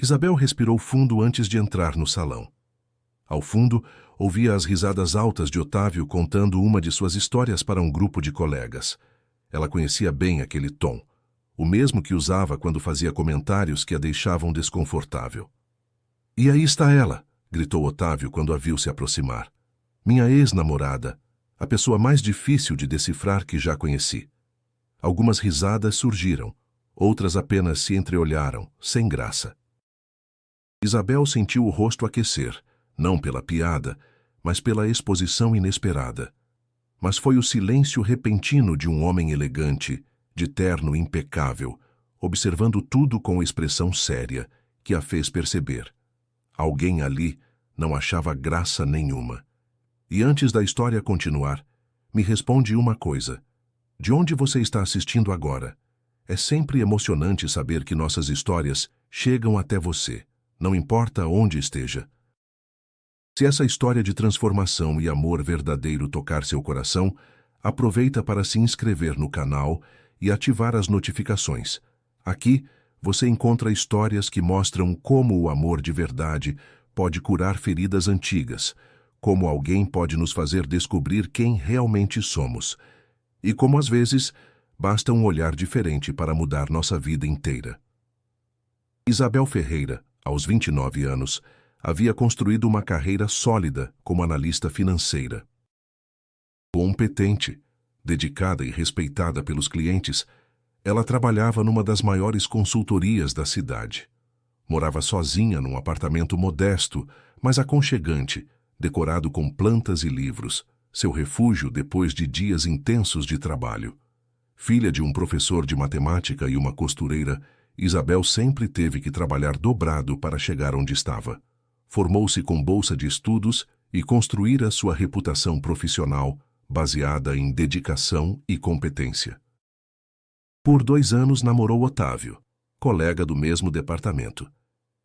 Isabel respirou fundo antes de entrar no salão. Ao fundo, ouvia as risadas altas de Otávio contando uma de suas histórias para um grupo de colegas. Ela conhecia bem aquele tom, o mesmo que usava quando fazia comentários que a deixavam desconfortável. "E aí está ela", gritou Otávio quando a viu se aproximar. "Minha ex-namorada, a pessoa mais difícil de decifrar que já conheci." Algumas risadas surgiram, outras apenas se entreolharam, sem graça. Isabel sentiu o rosto aquecer, não pela piada, mas pela exposição inesperada. Mas foi o silêncio repentino de um homem elegante, de terno impecável, observando tudo com expressão séria, que a fez perceber. Alguém ali não achava graça nenhuma. E antes da história continuar, me responde uma coisa. De onde você está assistindo agora? É sempre emocionante saber que nossas histórias chegam até você, não importa onde esteja. Se essa história de transformação e amor verdadeiro tocar seu coração, aproveita para se inscrever no canal e ativar as notificações. Aqui, você encontra histórias que mostram como o amor de verdade pode curar feridas antigas, como alguém pode nos fazer descobrir quem realmente somos, e como às vezes basta um olhar diferente para mudar nossa vida inteira. Isabel Ferreira, aos 29 anos, havia construído uma carreira sólida como analista financeira. Competente, dedicada e respeitada pelos clientes, ela trabalhava numa das maiores consultorias da cidade. Morava sozinha num apartamento modesto, mas aconchegante, decorado com plantas e livros, seu refúgio depois de dias intensos de trabalho. Filha de um professor de matemática e uma costureira, Isabel sempre teve que trabalhar dobrado para chegar onde estava. Formou-se com bolsa de estudos e construíra sua reputação profissional, baseada em dedicação e competência. Por 2 anos namorou Otávio, colega do mesmo departamento.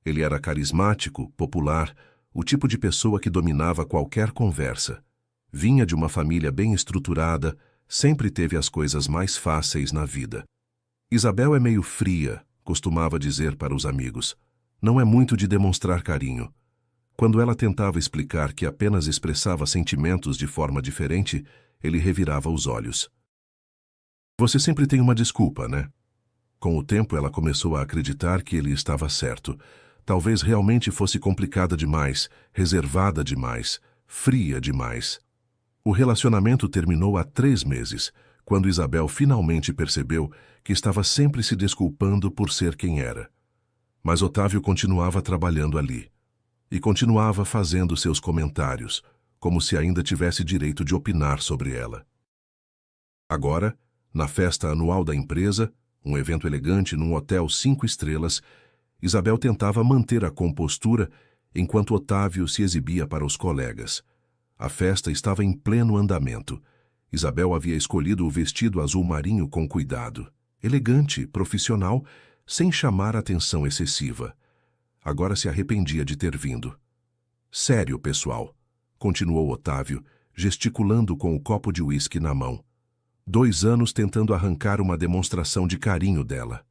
Ele era carismático, popular, o tipo de pessoa que dominava qualquer conversa. Vinha de uma família bem estruturada, sempre teve as coisas mais fáceis na vida. Isabel é meio fria, costumava dizer para os amigos. Não é muito de demonstrar carinho. Quando ela tentava explicar que apenas expressava sentimentos de forma diferente, ele revirava os olhos. "Você sempre tem uma desculpa, né?" Com o tempo ela começou a acreditar que ele estava certo. Talvez realmente fosse complicada demais, reservada demais, fria demais. O relacionamento terminou há 3 meses, quando Isabel finalmente percebeu que estava sempre se desculpando por ser quem era. Mas Otávio continuava trabalhando ali. E continuava fazendo seus comentários, como se ainda tivesse direito de opinar sobre ela. Agora, na festa anual da empresa, um evento elegante num hotel 5 estrelas, Isabel tentava manter a compostura enquanto Otávio se exibia para os colegas. A festa estava em pleno andamento. Isabel havia escolhido o vestido azul marinho com cuidado, elegante, profissional, sem chamar atenção excessiva. Agora se arrependia de ter vindo. "Sério, pessoal", continuou Otávio, gesticulando com o copo de uísque na mão. 2 anos tentando arrancar uma demonstração de carinho dela.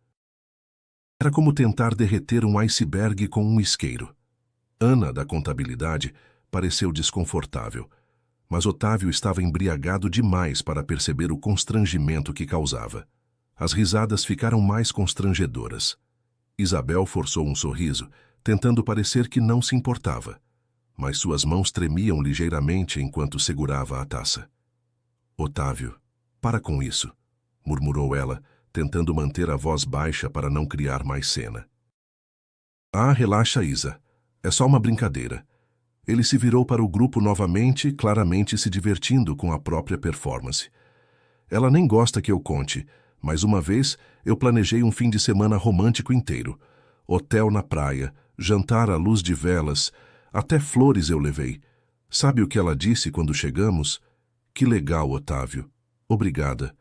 Era como tentar derreter um iceberg com um isqueiro. Ana, da contabilidade, pareceu desconfortável, mas Otávio estava embriagado demais para perceber o constrangimento que causava. As risadas ficaram mais constrangedoras. Isabel forçou um sorriso, tentando parecer que não se importava, mas suas mãos tremiam ligeiramente enquanto segurava a taça. "Otávio, para com isso", murmurou ela, tentando manter a voz baixa para não criar mais cena. "Ah, relaxa, Isa. É só uma brincadeira." Ele se virou para o grupo novamente, claramente se divertindo com a própria performance. "Ela nem gosta que eu conte, mas uma vez eu planejei um fim de semana romântico inteiro. Hotel na praia, jantar à luz de velas, até flores eu levei. Sabe o que ela disse quando chegamos? 'Que legal, Otávio. Obrigada.'"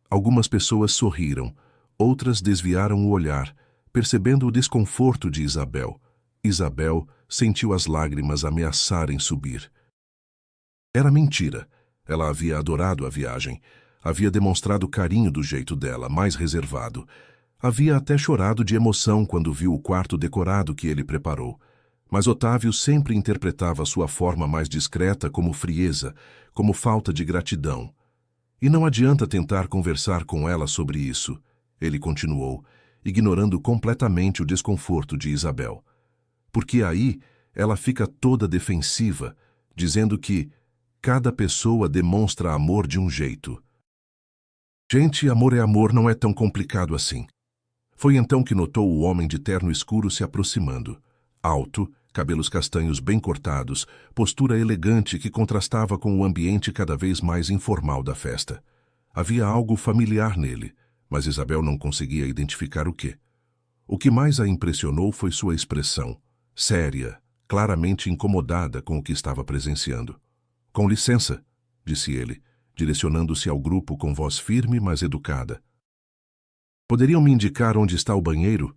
Algumas pessoas sorriram, outras desviaram o olhar, percebendo o desconforto de Isabel. Isabel sentiu as lágrimas ameaçarem subir. Era mentira. Ela havia adorado a viagem. Havia demonstrado carinho do jeito dela, mais reservado. Havia até chorado de emoção quando viu o quarto decorado que ele preparou. Mas Otávio sempre interpretava sua forma mais discreta como frieza, como falta de gratidão. E não adianta tentar conversar com ela sobre isso, ele continuou, ignorando completamente o desconforto de Isabel. Porque aí ela fica toda defensiva, dizendo que cada pessoa demonstra amor de um jeito. Gente, amor não é tão complicado assim. Foi então que notou o homem de terno escuro se aproximando. Alto, cabelos castanhos bem cortados, postura elegante que contrastava com o ambiente cada vez mais informal da festa. Havia algo familiar nele, mas Isabel não conseguia identificar o quê. O que mais a impressionou foi sua expressão, séria, claramente incomodada com o que estava presenciando. "Com licença", disse ele, direcionando-se ao grupo com voz firme, mas educada. "Poderiam me indicar onde está o banheiro?"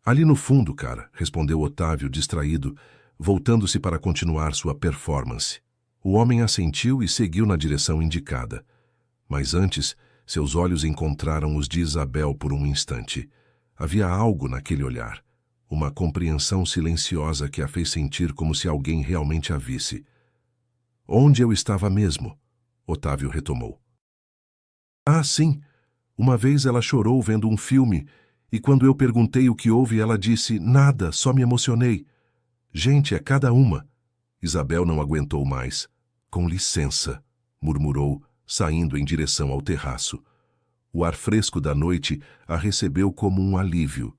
"Ali no fundo, cara", respondeu Otávio, distraído, voltando-se para continuar sua performance. O homem assentiu e seguiu na direção indicada. Mas antes, seus olhos encontraram os de Isabel por um instante. Havia algo naquele olhar, uma compreensão silenciosa que a fez sentir como se alguém realmente a visse. "Onde eu estava mesmo?" Otávio retomou. "Ah, sim. Uma vez ela chorou vendo um filme, e quando eu perguntei o que houve, ela disse, nada, só me emocionei. Gente, é cada uma." Isabel não aguentou mais. "Com licença", murmurou, saindo em direção ao terraço. O ar fresco da noite a recebeu como um alívio.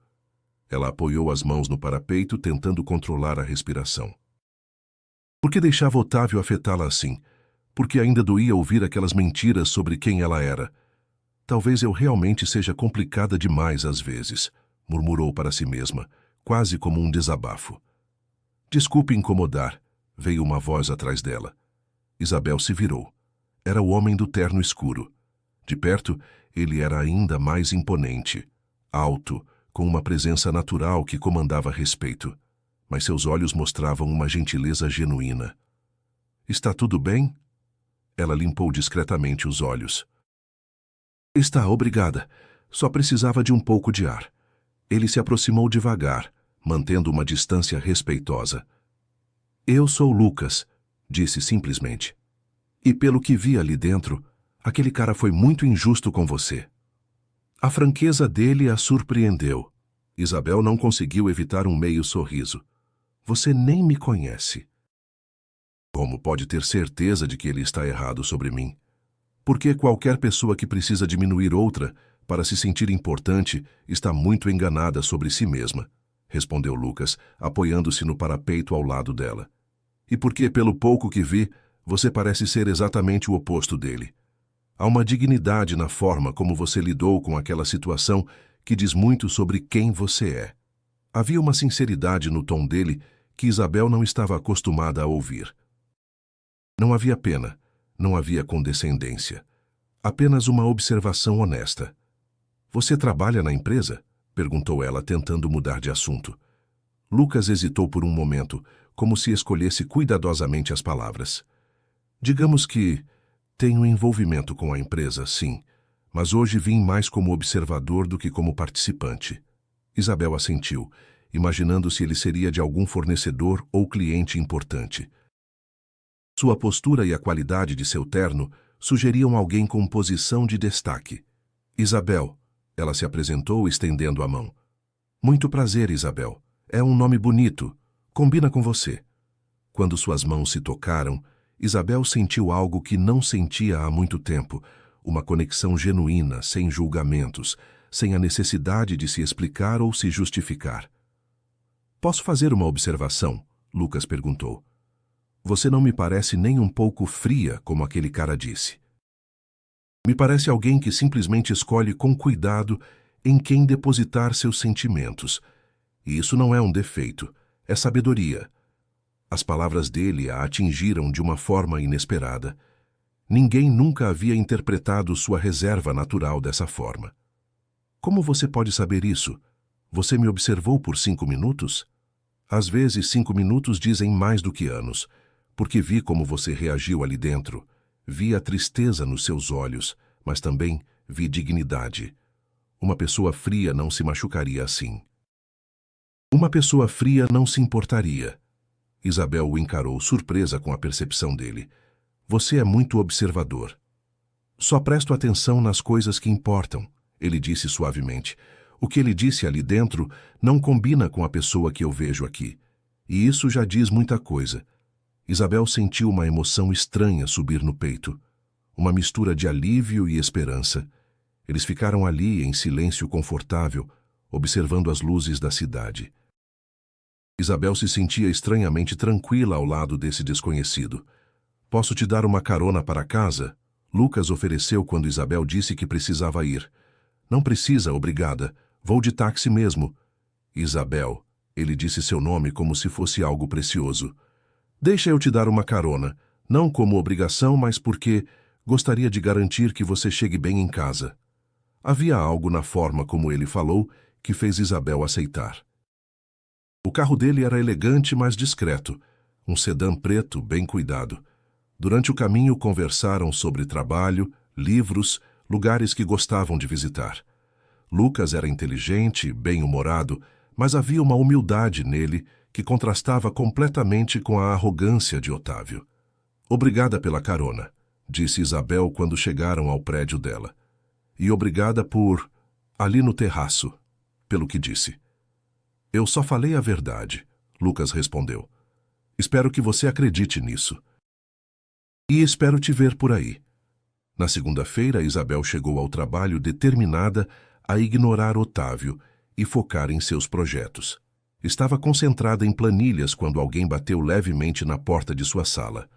Ela apoiou as mãos no parapeito, tentando controlar a respiração. Por que deixava Otávio afetá-la assim? Porque ainda doía ouvir aquelas mentiras sobre quem ela era. "Talvez eu realmente seja complicada demais às vezes", murmurou para si mesma, quase como um desabafo. "Desculpe incomodar", veio uma voz atrás dela. Isabel se virou. Era o homem do terno escuro. De perto, ele era ainda mais imponente, alto, com uma presença natural que comandava respeito. Mas seus olhos mostravam uma gentileza genuína. "Está tudo bem?" Ela limpou discretamente os olhos. "Está, obrigada. Só precisava de um pouco de ar." Ele se aproximou devagar, mantendo uma distância respeitosa. "Eu sou Lucas", disse simplesmente. "E pelo que vi ali dentro, aquele cara foi muito injusto com você." A franqueza dele a surpreendeu. Isabel não conseguiu evitar um meio sorriso. "Você nem me conhece." "Como pode ter certeza de que ele está errado sobre mim? Porque qualquer pessoa que precisa diminuir outra para se sentir importante está muito enganada sobre si mesma", respondeu Lucas, apoiando-se no parapeito ao lado dela. "E porque, pelo pouco que vi, você parece ser exatamente o oposto dele. Há uma dignidade na forma como você lidou com aquela situação que diz muito sobre quem você é." Havia uma sinceridade no tom dele que Isabel não estava acostumada a ouvir. Não havia pena, não havia condescendência. Apenas uma observação honesta. "Você trabalha na empresa?" perguntou ela, tentando mudar de assunto. Lucas hesitou por um momento, como se escolhesse cuidadosamente as palavras. "Digamos que tenho envolvimento com a empresa, sim, mas hoje vim mais como observador do que como participante." Isabel assentiu, imaginando se ele seria de algum fornecedor ou cliente importante. Sua postura e a qualidade de seu terno sugeriam alguém com posição de destaque. "Isabel", ela se apresentou estendendo a mão. "Muito prazer, Isabel. É um nome bonito. Combina com você." Quando suas mãos se tocaram, Isabel sentiu algo que não sentia há muito tempo, uma conexão genuína, sem julgamentos, sem a necessidade de se explicar ou se justificar. "Posso fazer uma observação?" Lucas perguntou. "Você não me parece nem um pouco fria, como aquele cara disse. Me parece alguém que simplesmente escolhe com cuidado em quem depositar seus sentimentos. E isso não é um defeito, é sabedoria." As palavras dele a atingiram de uma forma inesperada. Ninguém nunca havia interpretado sua reserva natural dessa forma. "Como você pode saber isso? Você me observou por 5 minutos?" "Às vezes 5 minutos dizem mais do que anos, porque vi como você reagiu ali dentro. Vi a tristeza nos seus olhos, mas também vi dignidade. Uma pessoa fria não se machucaria assim. Uma pessoa fria não se importaria. Isabel o encarou, surpresa com a percepção dele. Você é muito observador. Só presto atenção nas coisas que importam, ele disse suavemente. O que ele disse ali dentro não combina com a pessoa que eu vejo aqui. E isso já diz muita coisa. Isabel sentiu uma emoção estranha subir no peito. Uma mistura de alívio e esperança. Eles ficaram ali em silêncio confortável, observando as luzes da cidade. Isabel se sentia estranhamente tranquila ao lado desse desconhecido. Posso te dar uma carona para casa? Lucas ofereceu quando Isabel disse que precisava ir. Não precisa, obrigada. Vou de táxi mesmo. Isabel, ele disse seu nome como se fosse algo precioso. Deixa eu te dar uma carona, não como obrigação, mas porque gostaria de garantir que você chegue bem em casa. Havia algo na forma como ele falou que fez Isabel aceitar. O carro dele era elegante, mas discreto. Um sedã preto, bem cuidado. Durante o caminho conversaram sobre trabalho, livros, lugares que gostavam de visitar. Lucas era inteligente, bem-humorado, mas havia uma humildade nele que contrastava completamente com a arrogância de Otávio. Obrigada pela carona, disse Isabel quando chegaram ao prédio dela. E obrigada por... ali no terraço, pelo que disse. Eu só falei a verdade, Lucas respondeu. Espero que você acredite nisso. E espero te ver por aí. Na segunda-feira, Isabel chegou ao trabalho determinada a ignorar Otávio e focar em seus projetos. Estava concentrada em planilhas quando alguém bateu levemente na porta de sua sala.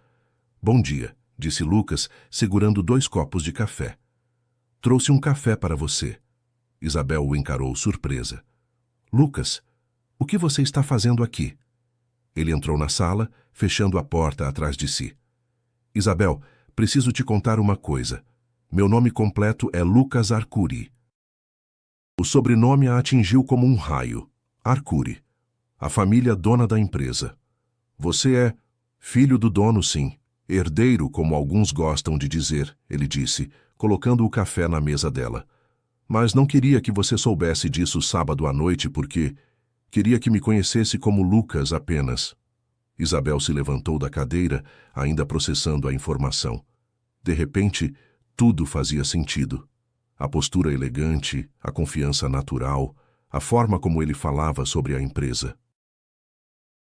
Bom dia, disse Lucas, segurando 2 copos de café. Trouxe um café para você. Isabel o encarou surpresa. Lucas, o que você está fazendo aqui? Ele entrou na sala, fechando a porta atrás de si. Isabel, preciso te contar uma coisa. Meu nome completo é Lucas Arcuri. O sobrenome a atingiu como um raio. Arcuri. A família dona da empresa. Você é filho do dono, sim. Herdeiro, como alguns gostam de dizer, ele disse, colocando o café na mesa dela. Mas não queria que você soubesse disso sábado à noite porque queria que me conhecesse como Lucas apenas. Isabel se levantou da cadeira, ainda processando a informação. De repente, tudo fazia sentido. A postura elegante, a confiança natural, a forma como ele falava sobre a empresa.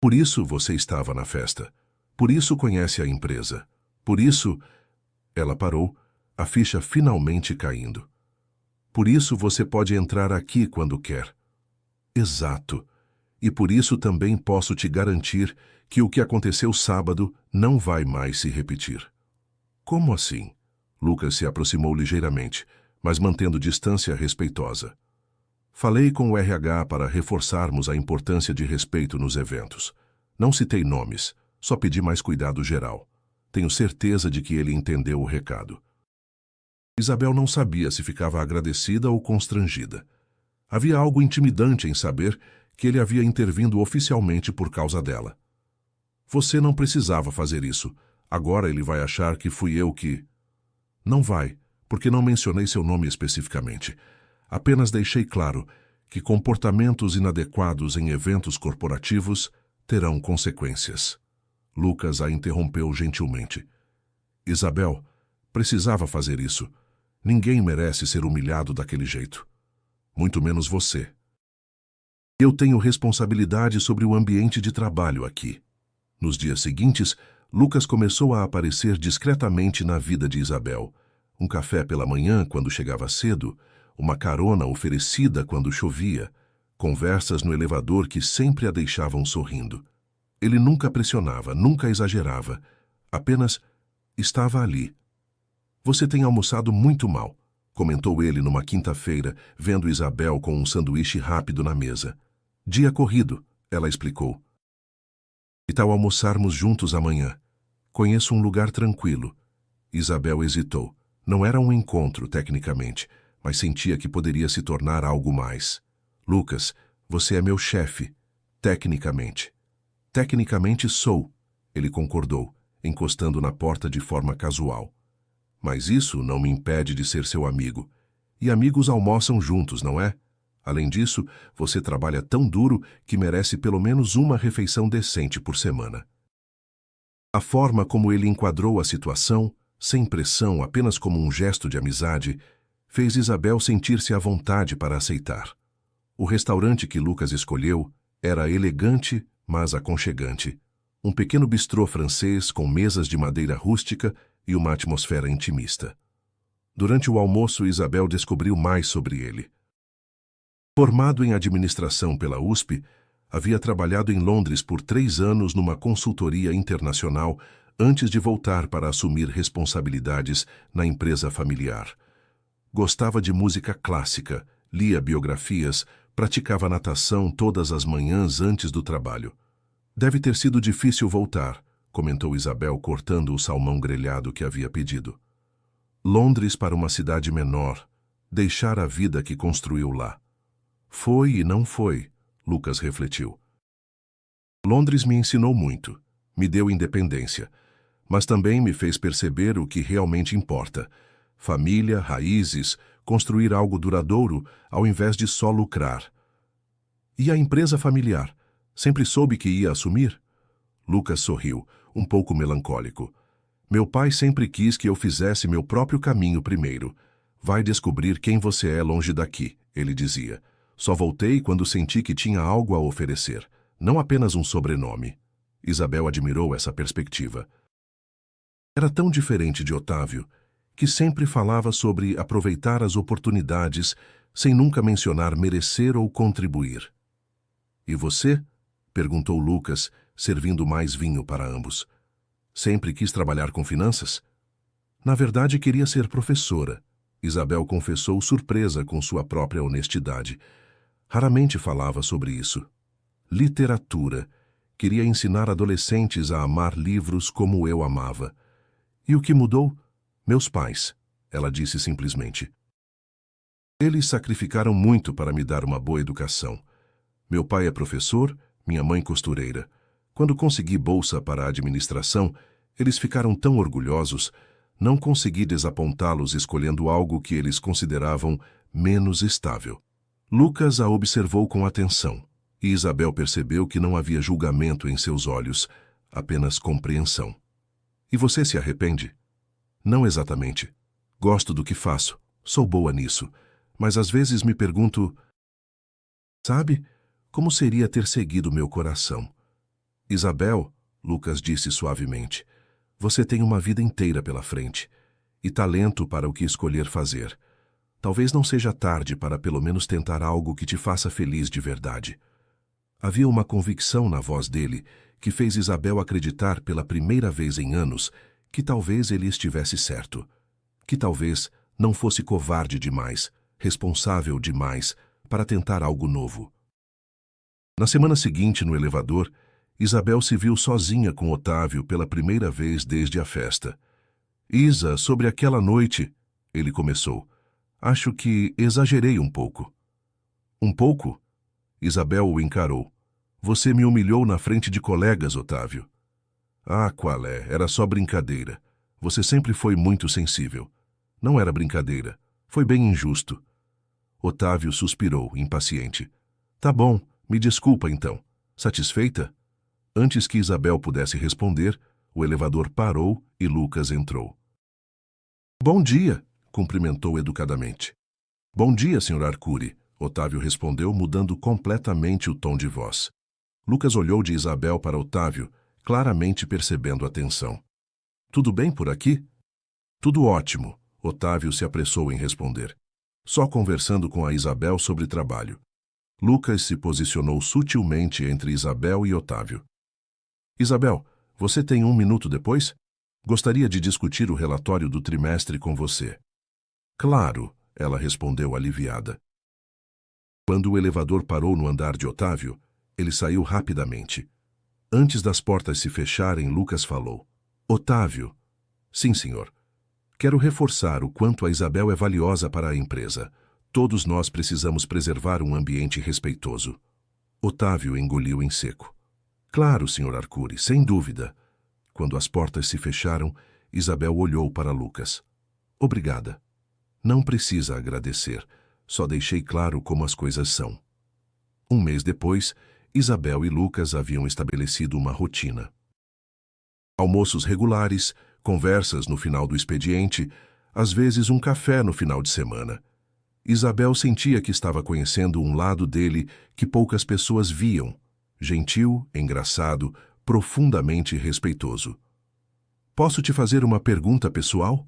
Por isso você estava na festa. Por isso conhece a empresa. Por isso... Ela parou, a ficha finalmente caindo. Por isso você pode entrar aqui quando quer. Exato. E por isso também posso te garantir que o que aconteceu sábado não vai mais se repetir. Como assim? Lucas se aproximou ligeiramente, mas mantendo distância respeitosa. Falei com o RH para reforçarmos a importância de respeito nos eventos. Não citei nomes, só pedi mais cuidado geral. Tenho certeza de que ele entendeu o recado. Isabel não sabia se ficava agradecida ou constrangida. Havia algo intimidante em saber que ele havia intervindo oficialmente por causa dela. Você não precisava fazer isso. Agora ele vai achar que fui eu que... Não vai, porque não mencionei seu nome especificamente. Apenas deixei claro que comportamentos inadequados em eventos corporativos terão consequências. Lucas a interrompeu gentilmente. Isabel, precisava fazer isso. Ninguém merece ser humilhado daquele jeito. Muito menos você. Eu tenho responsabilidade sobre o ambiente de trabalho aqui. Nos dias seguintes, Lucas começou a aparecer discretamente na vida de Isabel. Um café pela manhã, quando chegava cedo, uma carona oferecida quando chovia, conversas no elevador que sempre a deixavam sorrindo. Ele nunca pressionava, nunca exagerava, apenas estava ali. Você tem almoçado muito mal, comentou ele numa quinta-feira, vendo Isabel com um sanduíche rápido na mesa. Dia corrido, ela explicou. Que tal almoçarmos juntos amanhã? Conheço um lugar tranquilo. Isabel hesitou. Não era um encontro, tecnicamente, mas sentia que poderia se tornar algo mais. Lucas, você é meu chefe, tecnicamente. Tecnicamente sou, ele concordou, encostando na porta de forma casual. Mas isso não me impede de ser seu amigo. E amigos almoçam juntos, não é? Além disso, você trabalha tão duro que merece pelo menos uma refeição decente por semana. A forma como ele enquadrou a situação, sem pressão, apenas como um gesto de amizade, fez Isabel sentir-se à vontade para aceitar. O restaurante que Lucas escolheu era elegante, mas aconchegante. Um pequeno bistrô francês com mesas de madeira rústica e uma atmosfera intimista. Durante o almoço, Isabel descobriu mais sobre ele. Formado em administração pela USP, havia trabalhado em Londres por 3 anos numa consultoria internacional antes de voltar para assumir responsabilidades na empresa familiar. Gostava de música clássica, lia biografias, praticava natação todas as manhãs antes do trabalho. Deve ter sido difícil voltar, comentou Isabel cortando o salmão grelhado que havia pedido. Londres para uma cidade menor, deixar a vida que construiu lá. Foi e não foi, Lucas refletiu. Londres me ensinou muito, me deu independência, mas também me fez perceber o que realmente importa. Família, raízes, construir algo duradouro ao invés de só lucrar. E a empresa familiar? Sempre soube que ia assumir? Lucas sorriu, um pouco melancólico. Meu pai sempre quis que eu fizesse meu próprio caminho primeiro. Vai descobrir quem você é longe daqui, ele dizia. Só voltei quando senti que tinha algo a oferecer, não apenas um sobrenome. Isabel admirou essa perspectiva. Era tão diferente de Otávio, que sempre falava sobre aproveitar as oportunidades sem nunca mencionar merecer ou contribuir. E você? Perguntou Lucas, servindo mais vinho para ambos. Sempre quis trabalhar com finanças? Na verdade, queria ser professora. Isabel confessou surpresa com sua própria honestidade. Raramente falava sobre isso. Literatura. Queria ensinar adolescentes a amar livros como eu amava. E o que mudou? Meus pais, ela disse simplesmente. Eles sacrificaram muito para me dar uma boa educação. Meu pai é professor, minha mãe costureira. Quando consegui bolsa para a administração, eles ficaram tão orgulhosos, não consegui desapontá-los escolhendo algo que eles consideravam menos estável. Lucas a observou com atenção, e Isabel percebeu que não havia julgamento em seus olhos, apenas compreensão. E você se arrepende? Não exatamente. Gosto do que faço, sou boa nisso, mas às vezes me pergunto, sabe, como seria ter seguido meu coração? Isabel, Lucas disse suavemente, você tem uma vida inteira pela frente e talento para o que escolher fazer. Talvez não seja tarde para pelo menos tentar algo que te faça feliz de verdade. Havia uma convicção na voz dele que fez Isabel acreditar pela primeira vez em anos que talvez ele estivesse certo, que talvez não fosse covarde demais, responsável demais para tentar algo novo. Na semana seguinte, no elevador, Isabel se viu sozinha com Otávio pela primeira vez desde a festa. Isa, sobre aquela noite, ele começou. Acho que exagerei um pouco. Um pouco? Isabel o encarou. Você me humilhou na frente de colegas, Otávio. Ah, qual é? Era só brincadeira. Você sempre foi muito sensível. Não era brincadeira. Foi bem injusto. Otávio suspirou, impaciente. Tá bom, me desculpa então. Satisfeita? Antes que Isabel pudesse responder, o elevador parou e Lucas entrou. Bom dia, cumprimentou educadamente. Bom dia, Sr. Arcuri, Otávio respondeu, mudando completamente o tom de voz. Lucas olhou de Isabel para Otávio, claramente percebendo a tensão. Tudo bem por aqui? Tudo ótimo, Otávio se apressou em responder. Só conversando com a Isabel sobre trabalho. Lucas se posicionou sutilmente entre Isabel e Otávio. Isabel, você tem 1 minuto depois? Gostaria de discutir o relatório do trimestre com você. Claro, ela respondeu aliviada. Quando o elevador parou no andar de Otávio, ele saiu rapidamente. Antes das portas se fecharem, Lucas falou. Otávio. Sim, senhor. Quero reforçar o quanto a Isabel é valiosa para a empresa. Todos nós precisamos preservar um ambiente respeitoso. Otávio engoliu em seco. Claro, Sr. Arcuri, sem dúvida. Quando as portas se fecharam, Isabel olhou para Lucas. Obrigada. Não precisa agradecer. Só deixei claro como as coisas são. Um mês depois, Isabel e Lucas haviam estabelecido uma rotina. Almoços regulares, conversas no final do expediente, às vezes um café no final de semana. Isabel sentia que estava conhecendo um lado dele que poucas pessoas viam. Gentil, engraçado, profundamente respeitoso. Posso te fazer uma pergunta pessoal?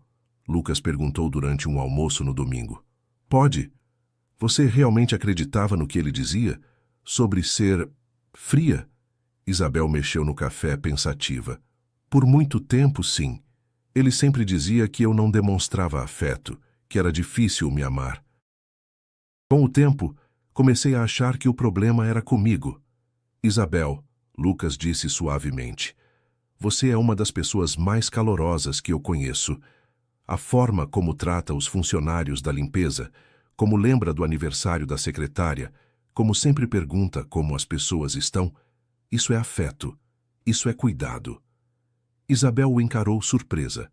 Lucas perguntou durante um almoço no domingo. Pode. Você realmente acreditava no que ele dizia? Sobre ser fria? Isabel mexeu no café pensativa. Por muito tempo, sim. Ele sempre dizia que eu não demonstrava afeto, que era difícil me amar. Com o tempo, comecei a achar que o problema era comigo. Isabel, Lucas disse suavemente, você é uma das pessoas mais calorosas que eu conheço. A forma como trata os funcionários da limpeza, como lembra do aniversário da secretária, como sempre pergunta como as pessoas estão, isso é afeto, isso é cuidado. Isabel o encarou surpresa.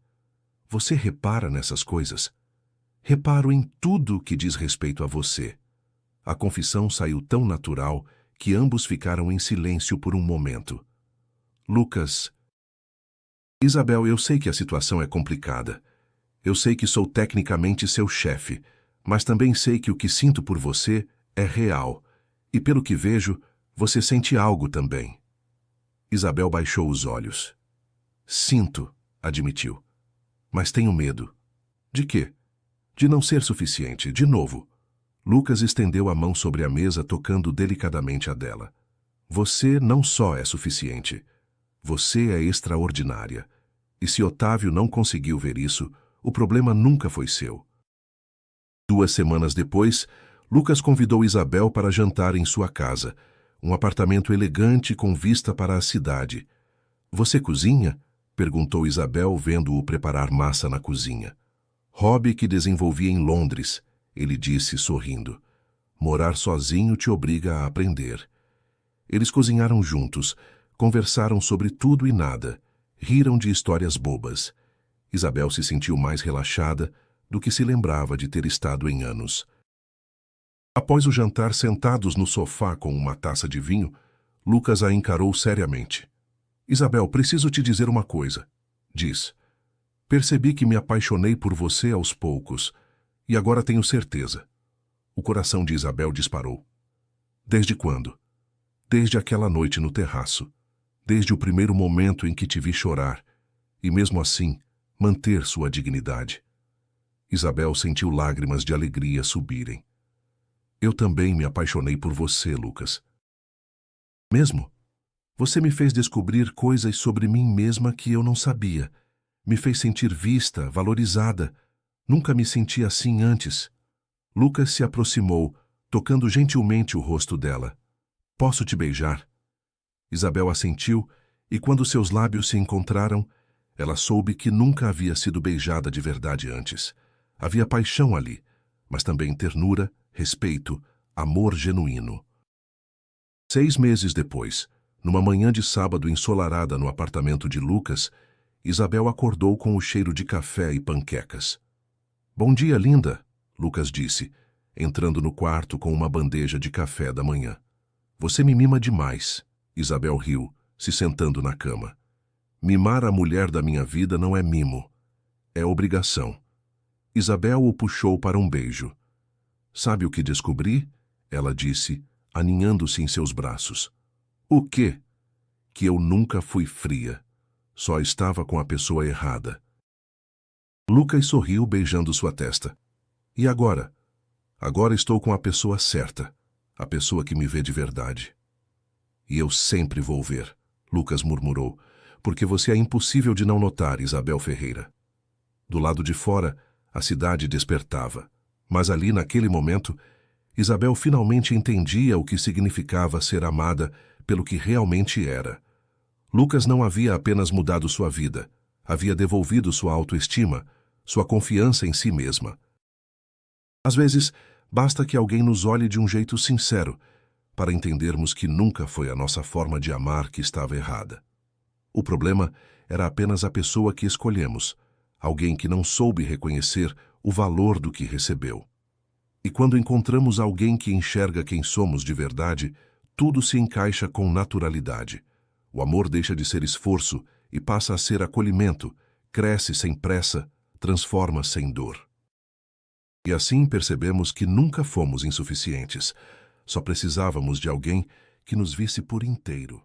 Você repara nessas coisas? Reparo em tudo que diz respeito a você. A confissão saiu tão natural que ambos ficaram em silêncio por um momento. Lucas. Isabel, eu sei que a situação é complicada. Eu sei que sou tecnicamente seu chefe, mas também sei que o que sinto por você é real. E pelo que vejo, você sente algo também. Isabel baixou os olhos. Sinto, admitiu. Mas tenho medo. De quê? De não ser suficiente, de novo. Lucas estendeu a mão sobre a mesa, tocando delicadamente a dela. Você não só é suficiente. Você é extraordinária. E se Otávio não conseguiu ver isso, o problema nunca foi seu. 2 semanas depois, Lucas convidou Isabel para jantar em sua casa, um apartamento elegante com vista para a cidade. Você cozinha? Perguntou Isabel, vendo-o preparar massa na cozinha. Hobby que desenvolvi em Londres, ele disse sorrindo. Morar sozinho te obriga a aprender. Eles cozinharam juntos, conversaram sobre tudo e nada, riram de histórias bobas. Isabel se sentiu mais relaxada do que se lembrava de ter estado em anos. Após o jantar, sentados no sofá com uma taça de vinho, Lucas a encarou seriamente. Isabel, preciso te dizer uma coisa, diz. Percebi que me apaixonei por você aos poucos, e agora tenho certeza. O coração de Isabel disparou. Desde quando? Desde aquela noite no terraço. Desde o primeiro momento em que te vi chorar, e mesmo assim, manter sua dignidade. Isabel sentiu lágrimas de alegria subirem. Eu também me apaixonei por você, Lucas. Mesmo? Você me fez descobrir coisas sobre mim mesma que eu não sabia. Me fez sentir vista, valorizada. Nunca me senti assim antes. Lucas se aproximou, tocando gentilmente o rosto dela. Posso te beijar? Isabel assentiu, e quando seus lábios se encontraram, ela soube que nunca havia sido beijada de verdade antes. Havia paixão ali, mas também ternura, respeito, amor genuíno. 6 meses depois, numa manhã de sábado ensolarada no apartamento de Lucas, Isabel acordou com o cheiro de café e panquecas. Bom dia, linda, Lucas disse, entrando no quarto com uma bandeja de café da manhã. Você me mima demais, Isabel riu, se sentando na cama. Mimar a mulher da minha vida não é mimo, é obrigação. Isabel o puxou para um beijo. Sabe o que descobri? Ela disse, aninhando-se em seus braços. O quê? Que eu nunca fui fria. Só estava com a pessoa errada. Lucas sorriu, beijando sua testa. E agora? Agora estou com a pessoa certa, a pessoa que me vê de verdade. E eu sempre vou ver, Lucas murmurou, porque você é impossível de não notar, Isabel Ferreira. Do lado de fora, a cidade despertava, mas ali, naquele momento, Isabel finalmente entendia o que significava ser amada pelo que realmente era. Lucas não havia apenas mudado sua vida, havia devolvido sua autoestima, sua confiança em si mesma. Às vezes, basta que alguém nos olhe de um jeito sincero para entendermos que nunca foi a nossa forma de amar que estava errada. O problema era apenas a pessoa que escolhemos, alguém que não soube reconhecer o valor do que recebeu. E quando encontramos alguém que enxerga quem somos de verdade, tudo se encaixa com naturalidade. O amor deixa de ser esforço e passa a ser acolhimento, cresce sem pressa, transforma sem dor. E assim percebemos que nunca fomos insuficientes, só precisávamos de alguém que nos visse por inteiro.